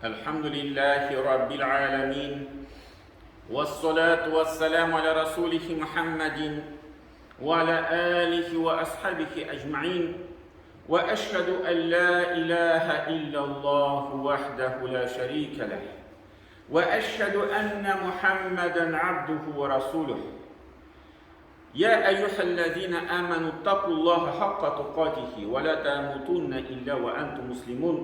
الحمد لله رب العالمين والصلاة والسلام على رسوله محمد وعلى آله وأصحابه أجمعين وأشهد أن لا إله إلا الله وحده لا شريك له وأشهد أن محمدا عبده ورسوله يا أيها الذين آمنوا اتقوا الله حق تقاته ولا تموتن إلا وأنتم مسلمون.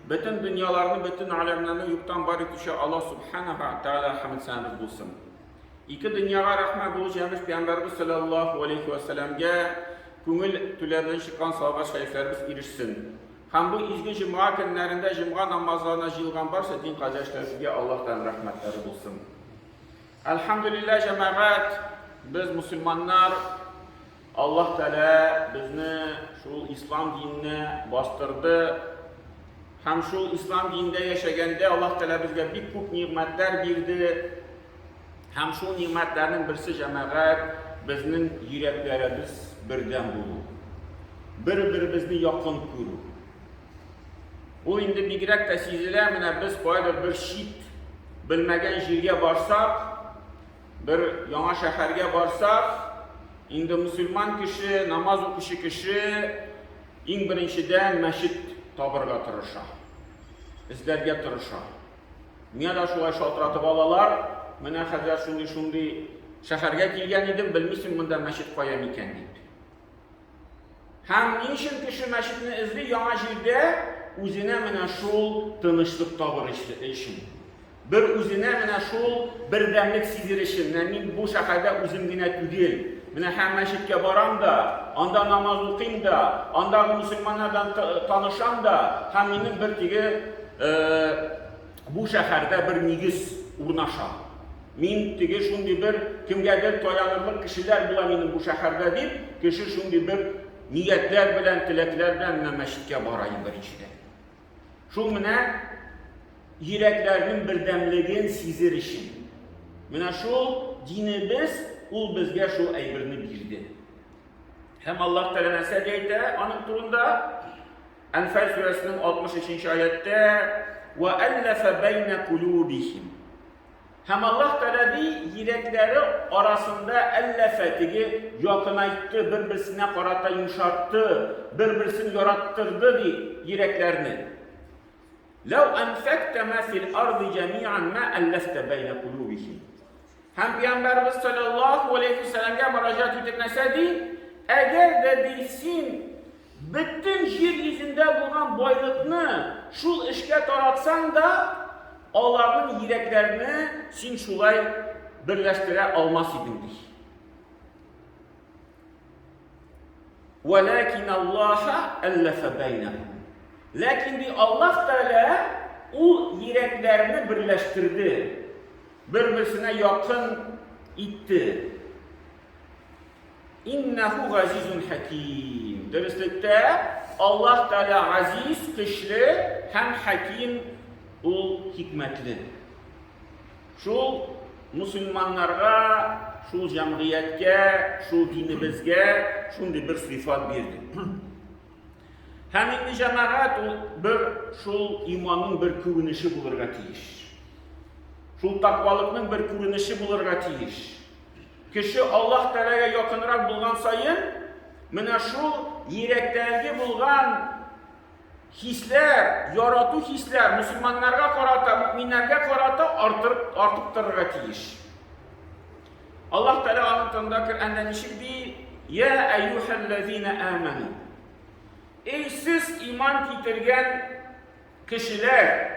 Bütün dünyalarını, bütün alemlerini yoktan var etişe Allah subhanahu wa ta'ala hamd sanır bulsun. İki dünyaya rahmet bulacağımız Peygamberimiz sallallahu aleyhi ve sellem'e köngül tülerden çıkan salvat şeriflerimiz erişsin. Hem bu izgi cuma günlerinde cuma namazlarına jılgan varsa din kardeşlerimize Allah'tan rahmetleri bulsun. Elhamdülillah cemaat, biz Müslümanlar Allah Teala bizni şu İslam dinine bastırdı. Hem şu İslam dininde yaşaganda Allah Teala bizge bir çok nimetler verdi. Hem şu nimetlerin birisi cemaat bizning yüreklerimiz birden bulu. Bir-birimizni yakın kuru. O indi bigrek de sizler mine biz koyda bir şit bilmegen jirge barsak, bir yana şehirge barsak, indi Müslüman kişi, namaz okuşu kişi, in birinciden meşit tabırga tırışa. İzlerge tırışa. Niye de şulay şaltıratı balalar, mine hazır şundi şehirge kilgen idim, bilmişim bunda meşit koyam iken deyip. Hem niçin kişi meşitini izli yana jirde, üzerine mine şul tanışlık tabır işin. Bir üzerine mine şul birdemlik sizir işin. Min bu şehirde üzüm yine tüdil. Mine hem meşitke baram da, anda namaz okuyayım da, anda Müslümanlardan tanışam da, hem benim bir tigi bu şehirde bir nigiz urnaşam. Min tigi şundi bir kimgedir toyanırlık kişiler bula benim bu şehirde deyip, kişi şundi bir niyetler bilen, tilekler bilen meşitke barayım bir içine. Şu mine yüreklerinin birdemliğin sizir işin. Mine şu dinimiz, ul bizge şu eybirini bildi. Hem Allah Teala nese deydi, onun turunda Enfal suresinin 63. ayette وَاَلَّفَ بَيْنَ قُلُوبِهِمْ. Hem Allah Teala yürekleri arasında ellefetigi yakınayttı, birbirine karata yumuşattı, birbirini yarattırdı yüreklerini. لَوْ أَنْفَكْتَ مَا فِي الْأَرْضِ جَمِيعًا مَا أَلَّفْتَ بَيْنَ قُلُوبِهِمْ. Hem Peygamberimiz sallallahu aleyhi ve sellem'e müracaat edilmeseydi, eğer de bilsin, bütün yeryüzünde bulunan boyutunu şu işe taratsan da Allah'ın yüreklerini sin şulay birleştire almaz idindik. وَلَكِنَ اللّٰهَ أَلَّفَ بَيْنَهُمْ. Lakin Allah Teala o yüreklerini birleştirdi. Birbirine yakın itti. İnnehu azizun hakim. Dürüstlükte Allah Teala aziz, güçlü, hem hakim, o hikmetli. Şu Müslümanlara, şu cemiyetke, şu dinimizge şundi bir sıfat verdi. Hem indi cemaat bir şu imanın bir kuvvenişi bulurga tiyiş. Şu takvalıkның bir kuvvenişi bulurga tiyiş. Kişi Allah Teala'ya yakınırak bulgan sayın, mine şu yürekteki bulgan hisler, yaratı hisler, Müslümanlara karata, müminlerge karata artıp dururga tiyiş. Allah Teala anlatında Kur'an'da nişirdi, ya eyyuhellezine amenu. Ey siz iman getirgen kişiler,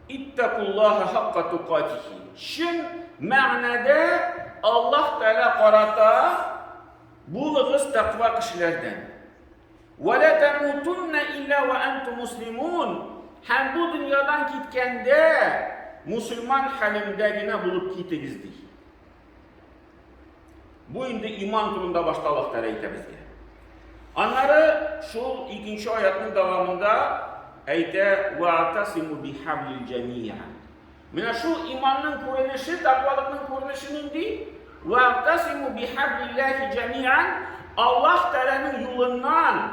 ittakullaha hakka tukatihi. Şun ma'nada Allah Teala karata bulunuz takva kişilerden. Ve la temutunne illa ve entum muslimun. Hem bu dünyadan gitkende Müslüman halimdegine bulup gittigizdi. Bu indi iman turunda başta Allah Teala bizge. Onları şu ikinci ayetinin devamında eyte وَاَعْتَصِمُوا بِحَبْلِ الْجَمِيعًا. Mine şu imanın kuruluşu, takvalıkның kuruluşu indi. وَاَعْتَصِمُوا بِحَبْلِ اللّٰهِ جَمِيعًا. Allah Teala'nın yolundan,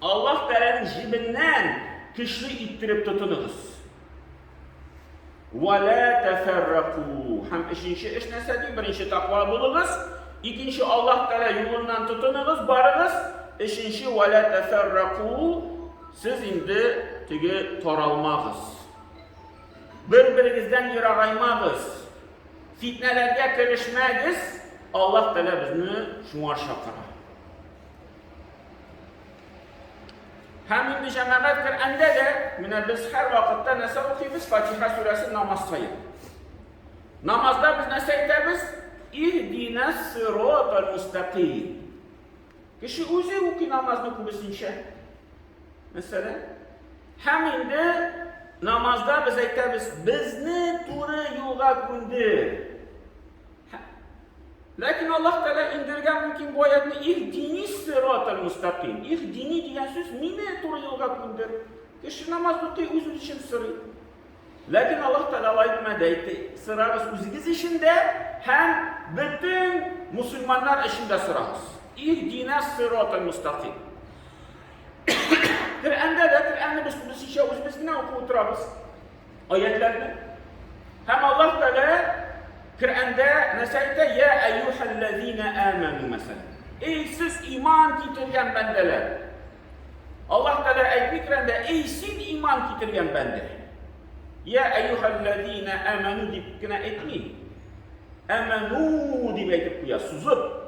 Allah Teala'nın jibinden güçlü ittirip tutunuz. ve la teferraku. Hem işinci iş nesedi? Birinci takva bulunuz. İkinci Allah Teala yolundan tutununuz, barınız. İşinci ve la teferraku. Siz indi tigi toralmağız. Birbirinizden yırağaymağız. Fitnelerge kirişmeğiz. Allah Teala bizni şuna şakıra. Hem indi cemaat Kur'an'da da biz her vakitte nese okuyuz? Fatiha suresi namaz sayı. Namazda biz nese ederiz? İhdina sıratal müstakim. Kişi özü okuy namazını kubilsin şey. Mesela hem indi namazda biz ederiz bizni doğru yola gönder. Lakin Allah Teala indirgen mümkün bu ayetini ihdini sıratal müstakim. İhdini diyen söz mine doğru yola gönder. Kişi namaz okuy özü için sırrı. Lakin Allah Teala ayetmedi sıramız özünüz içinde hem bütün Müslümanlar içinde sıramız. İhdina sıratal müstakim. Kur'an'da biz işe özümüzü ne okuturuz? Ayetlerde. Hem Allah Teala Kur'an'da nesayte ya eyyuhellezine amenu mesela. Ey siz iman getirgen bendeler. Allah Teala ayet Kur'an'da ey siz iman getirgen bende. Ya eyyuhellezine amenu deyip kına etmeyin. Amenu deyip ayet kuya suzup.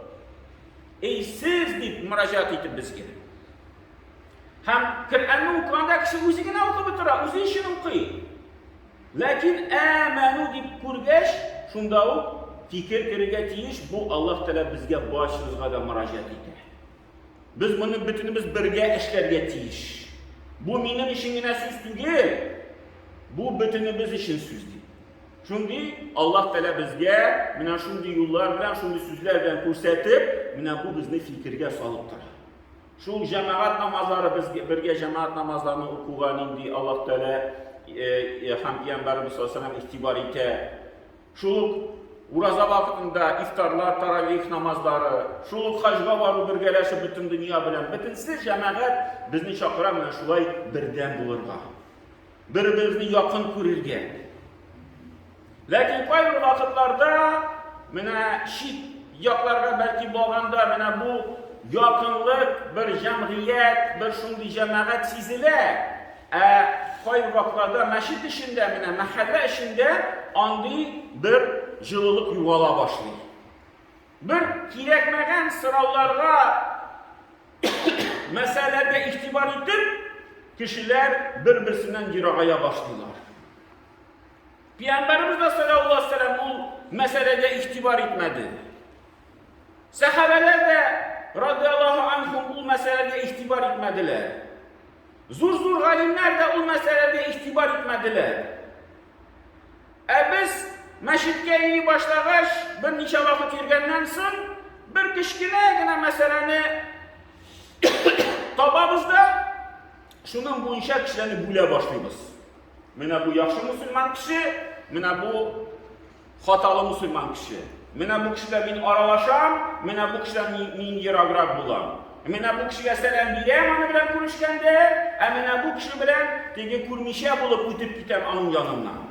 Ey siz deyip müracaat etip bizge. Hem Kur'an'ı okuyanda kişi özüne okup bitirir, özü işini okuyor. Lakin amenu deyip kurgeç, şunda o fikir kirge tiyiş, bu Allah Teala bizge başımızga da müracaat eder. Biz bunu bütünümüz birge işlerge tiyiş. Bu benim işimine söz değil. Bu bütünümüz için söz değil. Şimdi Allah Teala bizge mina şundi yollar bilen, şundi sözler bilen ko'rsatib, mina bu bizni fikirge salıptır. Şu cemaat namazları biz birge cemaat namazlarını okugan indi Allah Teala hem Peygamberimiz sallallahu aleyhi ve sellem ihtibar ete. Şu Uraza vaktinde iftarlar, taravih namazları, şu hacga varı birgeleşip bütün dünya bilen, bütünsiz cemaat bizni çakıran şulay birden bulurga. Birbirimizni yakın görürge. Lakin kayır vakitlerde mine şit yaklarga belki bağında mine bu yakınlık bir cemiyet, bir şundi cemaat sizile kayır vakitlerde meşit işinde, mine mahalle işinde andi bir jılılık yuvala başlıyor. Bir kirekmegen sıralarga meselelerde ihtibar edip kişiler birbirisinden yırağaya başlıyorlar. Peygamberimiz de sallallahu aleyhi ve sellem bu meselede ihtibar etmedi. Sahabeler de radıyallahu anhum bu meselede ihtibar etmediler. Zor alimler de o meselede ihtibar etmediler. Biz meşitke yeni başlangıç bir neçe vakit yürgenden sonra bir kişkine gene meseleni tabağımızda şunun bu inşa kişilerini bule başlıyoruz. Mine bu yaxşı Müslüman kişi, mine bu hatalı Müslüman kişi. Mine bu kişiler min aralaşam, mine bu kişiler min yırağıraq bulan. Mine bu kişiye selam bireyim onu bilen konuşkanda, mine bu kişi bilen tege kurmişe bulup ötüp gitem onun yanından.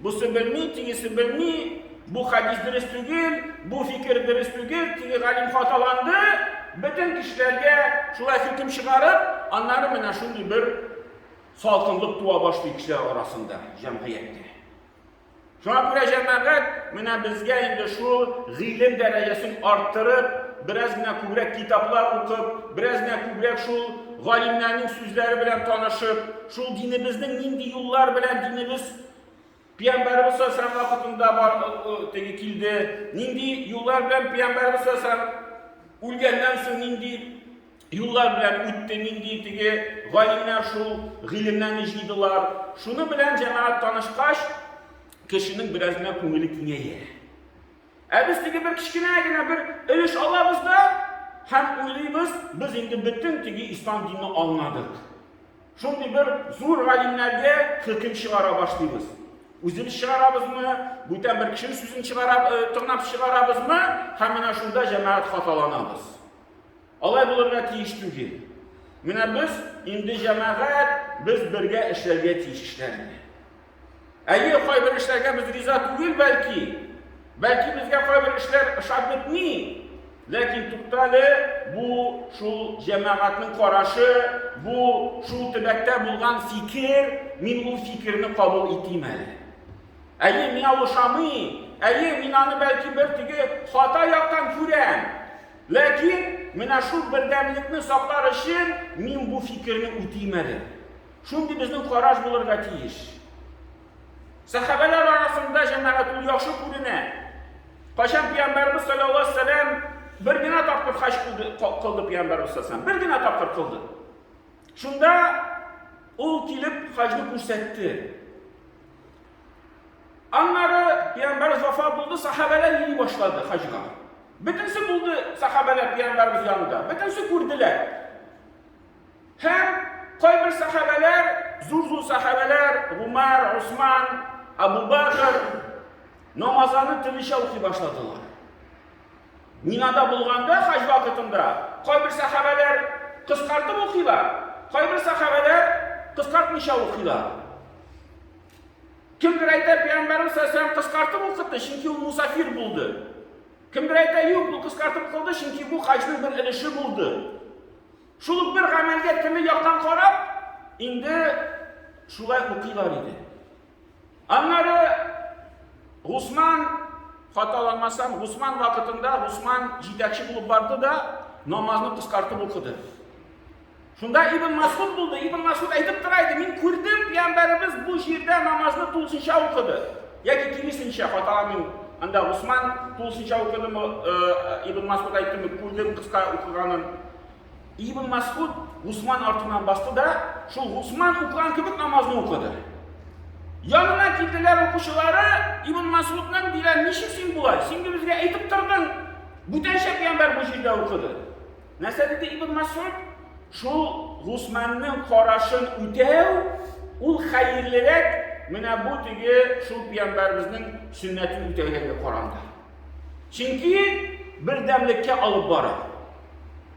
Bu bilmi, tigisi bilmi, bu hadis dürüst değil, bu fikir dürüst değil, tege galim hatalandı. Bütün kişilerge şulay hüküm çıkarıp, onları mine şundi bir salkınlık dua başlıyor kişiler arasında, cemiyette. Şuna göre cemaat, mine bizge indi şu ilim derecesini arttırıp, biraz ne kübrek kitaplar okup, biraz ne kübrek şu galimlerin sözleri bilen tanışıp, şu dinimizin nindi yollar bilen dinimiz, Peygamberimiz sallallahu aleyhi ve sellem vakitinde var, kildi, nindi yollar bilen Peygamberimiz sallallahu aleyhi ve sellem ulgenden sonra nindi yollar bilen öttü, nindi tege galimler şu ilimden iciydiler. Şunu bilen cemaat tanışkaş, kişinin biraz ne köngülü küneye. Biz tege bir kişkine bir ölüş Allah'ımızda hem uyluyuz, biz indi bütün tege İslam dinini anladık. Şimdi bir zor galimlerge hüküm çıkara başlıyoruz. Özümüz çıkarabız mı? Bu yüzden bir kişinin sözünü tırnap çıkarabız mı? Hemen şunda cemaat hatalanabız. Allah bulurga tiyiş değil. Mine biz indi cemaat biz birge işlerge tiyiş işlerini. Әйе, кайбер эшләргә без риза түгел Бәлки безгә кайбер эшләр ошап бетми. Ләкин туктале, бу шул җәмәгатьнең карашы, бу шул төбәктә булган фикер, мин ул фикерне кабул итим әле. Әйе, миңа ошамый. Әйе, мин аны бәлки бер теге хата яктан күрәм. Ләкин менә шул бердәмлекне саклар өчен мин бу фикерне үтим әле. Шундый безнең караш булырга тиеш. Сахабалар арасында җәмәгать ул яхшы күренә. Кайчан Пәйгамбәрбез саллаллаһу алейһи ва сәлләм bir gina taqdir haç kıldı Peygamberimiz sallallahu bir gina taqdir kıldı. Şunda ol kilip hacını kursetti. Anları Peygamberimiz vefat buldu, sahabeler yeni başladı hacıga. Bütünsi buldu sahabeler Peygamberimiz yanında. Bütünsi kurdular. Hem kayber sahabeler, zurzu sahabeler, Ömer, Osman, Abu Bakr namazlarını tırışa okuy başladılar. Minada bulganda hac vakitinde kayber sahabeler kıskartıp okuylar. Kayber sahabeler kıskartmışa okuylar. Kimdir ayta Peygamberimiz sallallahu aleyhi ve sellem kıskartıp okuttu çünkü o musafir buldu. Kimdir ayta yok bu kıskartıp kıldı çünkü bu hacның bir ilişi buldu. Şuluk bir amelge kimi yaktan karab indi şulay okuylar idi. Anları Osman hatalanmasam Osman vakitinde Osman cidakçı bulup bardı da namazını kıskartıp okudu. Şunda İbn Mas'ud buldu. İbn Mas'ud aytıp duraydı. Min kürdüm Peygamberimiz bu şiirde namazını tulsunca okudu. Ya ki kimisince hatalanmayın. Anda Osman tulsunca okudu mu? İbn Mas'ud ayttı mı? Kürdüm kıska okuganın. İbn Mas'ud Osman artığından bastı da şu Osman okugan kibik namazını okudu. Yanına kildiler okuşuları İbn Mas'ud'dan diler nişiksin bulay? Şimdi bizge aytıp tırdın. Bütün şey Peygamber bu şiirde okudu. Nasıl dedi İbn Mas'ud? Şu Osman'ın karşın ötev, ul hayırlılıq, mine bu tigi şu Peygamberimizin sünnetini ötevlerine Kur'an'da. Çünkü bir demlikке alıp barar.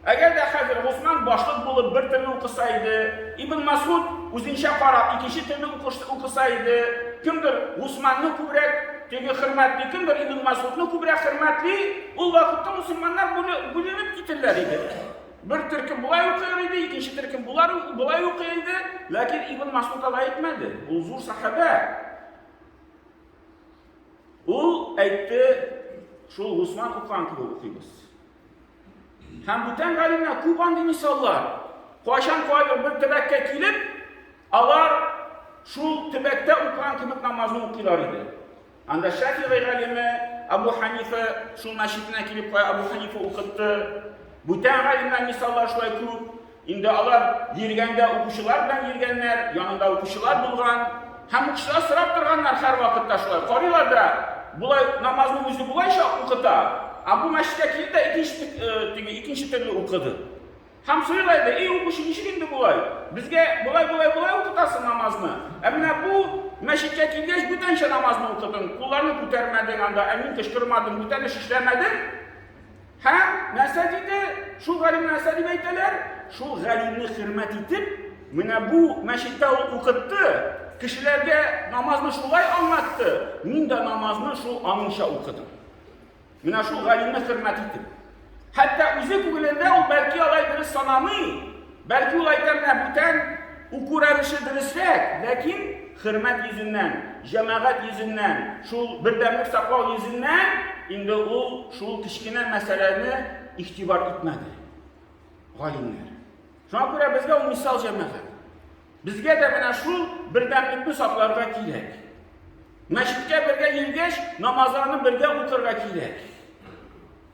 Eğer de hazır Osman başlık bulup bir türlü okusaydı, İbn Mas'ud uzunca karab ikinci türlü okusaydı, kimdir Osman'ın kübrek tigi hürmetli, kimdir İbn Mas'ud'un kübrek hürmetli, o vakitte Müslümanlar bunu bölünüp gitirler idi. Bir Türk'ün bulay okuyaydı, ikinci Türk'ün bulay okuyaydı, lakin İbn Mas'ud alay etmedi. O zor sahabe. O aytti, şu Osman okuyan gibi okuyuz. Hem bütün galimler kubandı misallar. Koşan koydur bir tübekke kilip, alar şu tübekte okuyan gibi namazını okuylar idi. Anda Şafii galimi, Abu Hanife şu meşitine kilip koy, Abu Hanife okuttu. Bütün galimler misallar şöyle kurup, indi alar yirgende okuşular bilen yirgenler, yanında okuşular bulgan, hem okuşular sırap durganlar her vakitte şöyle. Koruyorlar da, bulay, namazını yüzü bulay şak okuta. Bu meşite kilip de ikinci türlü okudu. Hem söyleydi, ey okuşu nişigindi bulay. Bizge bulay okutasın namazını. Emine bu meşite kilip bütün şey namazını okudun. Kullarını kütermedin anda, emin kışkırmadın, bütün iş işlemedin. Hem nesedide şu galim nesedi beyteler, şu galimni hürmet edip, mine bu meşitte okuttu. Kişilerge namazını şulay anlattı. Min de namazını şu anınşa okudum. Mine şu galimni hürmet edip. Hatta üzü kugulende o belki olay diriz sanamı, belki olaylarına bütün ukurarışı dirizsek, lakin hürmet yüzünden, cemaat yüzünden, şu birdemlik saklav yüzünden, indi o şu kişkine meselelerini ihtibar etmedi. Galimler. Şuna göre bizge o misal cemaat. Bizge de bana şu birdemlikli saklarga kirek. Meşitke birge yilgeç, namazlarını birge okurga kirek.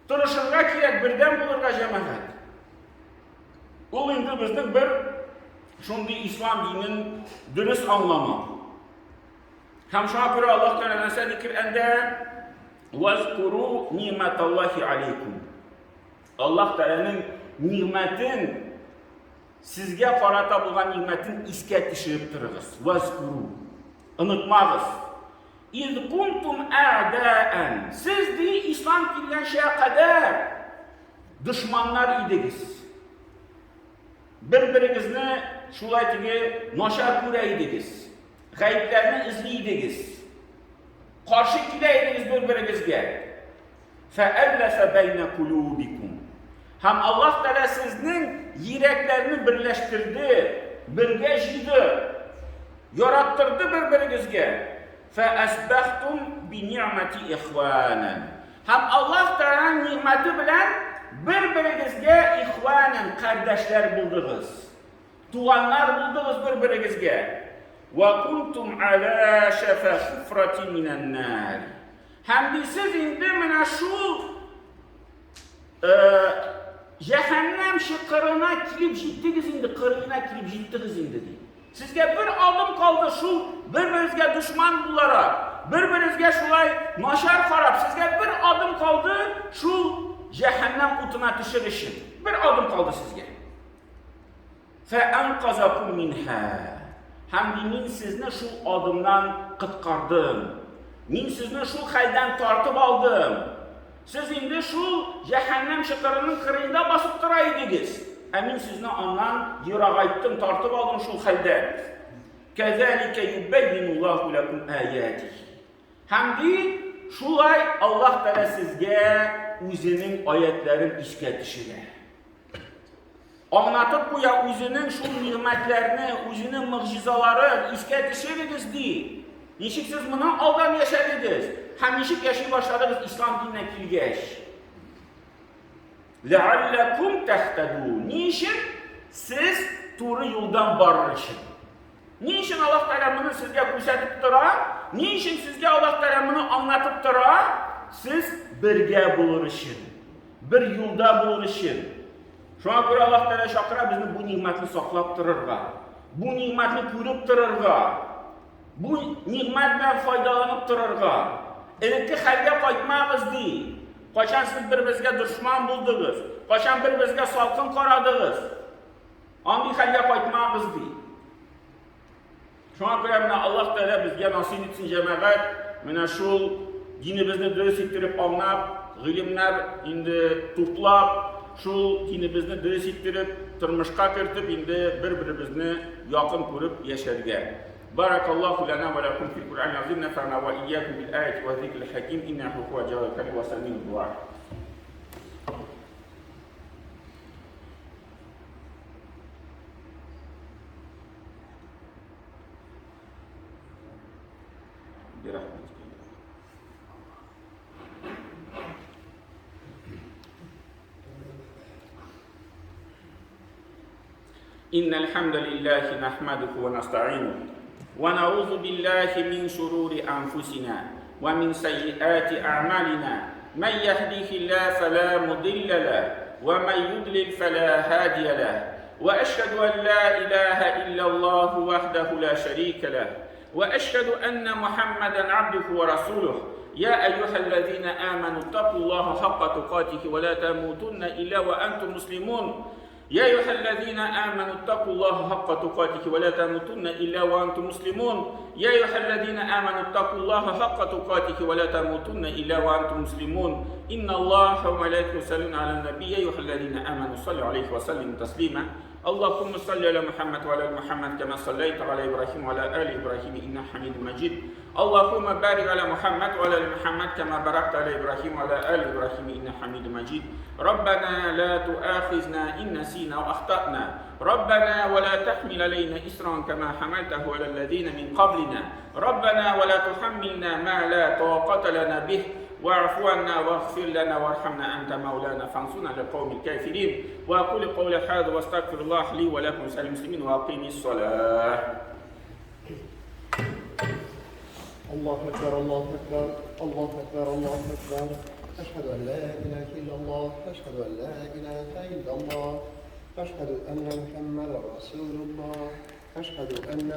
Tırışırga kirek, birden bulurga cemaat. O indi bizden bir şundi İslam dininin dürüst anlamı. Hem şuna göre Allah Teala nasıl dikirende وَذْكُرُوا نِعْمَةَ اللّٰهِ عَلَيْكُمْ Allah Teala'nın nimetin, sizge karata bulgan nimetin iske düşürüp dururuz. وَذْكُرُوا Unutmağız. اِذْ كُنْتُمْ اَعْدَاءً Siz de İslam kirgen şeye kadar düşmanlar idiniz. Birbirinizini şulay tigi noşa küre idiniz. Gayblerini izleydiniz. Karşı gideydiniz birbirinizge. فَاَلَّفَ بَيْنَ قُلُوبِكُمْ Hem Allah Teala sizin yüreklerini birleştirdi, birleştirdi, yarattırdı birbirinizge. فَاَسْبَحْتُمْ بِنِعْمَةِ اِخْوَانًا Hem Allah Teala'nın nimeti bilen birbirinizge ihvanen kardeşler buldunuz. Tuğanlar buldunuz birbirinizge. وَكُنْتُمْ عَلَى شَفَ حُفْرَةٍ مِنَ النَّارِ Hem de siz indi mine şu cehennem şıkkırına kilip jittiniz indi, kırığına kilip jittiniz indi diye. Sizge bir adım kaldı şu birbirinizge düşman bularak, birbirinizge şulay naşar karab, sizge bir adım kaldı şu cehennem kutuna düşürüşün. Bir adım kaldı sizge. فَاَنْقَذَكُمْ مِنْهَا Hem de min sizne şu adımdan kıtkardım. Min sizne şu halden tartıp aldım. Siz indi şu cehennem şıkırının kırığında basıp duraydınız. Emin sizne ondan yırağayttım, tartıp aldım şu halden. كَذَٰلِكَ يُبَّيِّنُ اللّٰهُ لَكُمْ آيَاتِهِ Hem de şulay Allah Teala sizge özünün ayetlerin işletişine. Anlatıp bu ya özünün şu nimetlerini, özünün mucizaları işletişiniz değil. Niçin siz bunu aldan yaşadınız? Hem niçin yaşayı başladınız İslam dinine kilgeç? لَعَلَّكُمْ تَحْتَدُونَ Niçin? Siz doğru yoldan barışın. Niçin Allah Teala bunu sizge gösterip dura? Niçin sizge Allah Teala bunu anlatıp dura? Siz birge buluruşun. Bir yolda buluruşun. Şuna göre Allah Teala şakıra bizni bu nimetini saklap dururga. Bu nimetini görüp dururga. Bu nimetten faydalanıp dururga. Elikli halde kaytmağız değil. Kaçan siz birbirinizge düşman buldunuz. Kaçan birbirinizge salkın karadınız. Ama bir halde kaytmağız değil. Şuna göre Allah Teala bizge nasip etsin cemaat. Mine şu dinimizni dürüst ettirip anlap, ilimler indi tutlap, şu dinimizni dürüst ettirip, tırmışka kirtip indi birbirimizni yakın kurup yaşarga. Barakallahu lana ve lakum fil Kur'an azim nefa'na ve iyyakum bil ayati ve zikril hakim innehu huve cevabul karim ve sami'ud du'a. إن الحمد لله نحمده ونستعينه ونعوذ بالله من شرور أنفسنا ومن سيئات أعمالنا من يهده الله فلا مضل له ومن يضلل فلا هادي له وأشهد أن لا إله إلا الله وحده لا شريك له وأشهد أن محمدا عبده ورسوله يا أيها الذين آمنوا اتقوا الله حق تقاته ولا تموتن إلا وأنتم مسلمون يا أيها الذين آمنوا اتقوا الله حق تقاته ولا تموتن إلا وأنتم مسلمون يا أيها الذين آمنوا اتقوا الله حق تقاته ولا تموتن إلا وأنتم مسلمون إن الله وملائكته يصلون على النبي يا أيها الذين آمنوا صلوا عليه وسلموا تسليما اللهم صل على محمد وعلى آل محمد كما صليت على إبراهيم وعلى آل إبراهيم إنك حميد مجيد اللهم بارك على محمد وعلى آل محمد كما باركت على إبراهيم وعلى آل إبراهيم إنك حميد مجيد ربنا لا تؤاخذنا إن نسينا وأخطأنا ربنا ولا تحمل علينا إسرا كما حملته على الذين من قبلنا ربنا ولا تحملنا ما لا طاقة لنا به واعف عنا واغفر لنا وارحمنا أنت مولانا فانصرنا على القوم الكافرين وأقول قولي هذا واستغفر الله لي ولكم ولسائر المسلمين وأقيم الصلاة الله أكبر الله أكبر الله أكبر الله أكبر أشهد أن لا إله إلا الله أشهد أن لا إله إلا الله أشهد أن محمدا رسول الله أشهد أن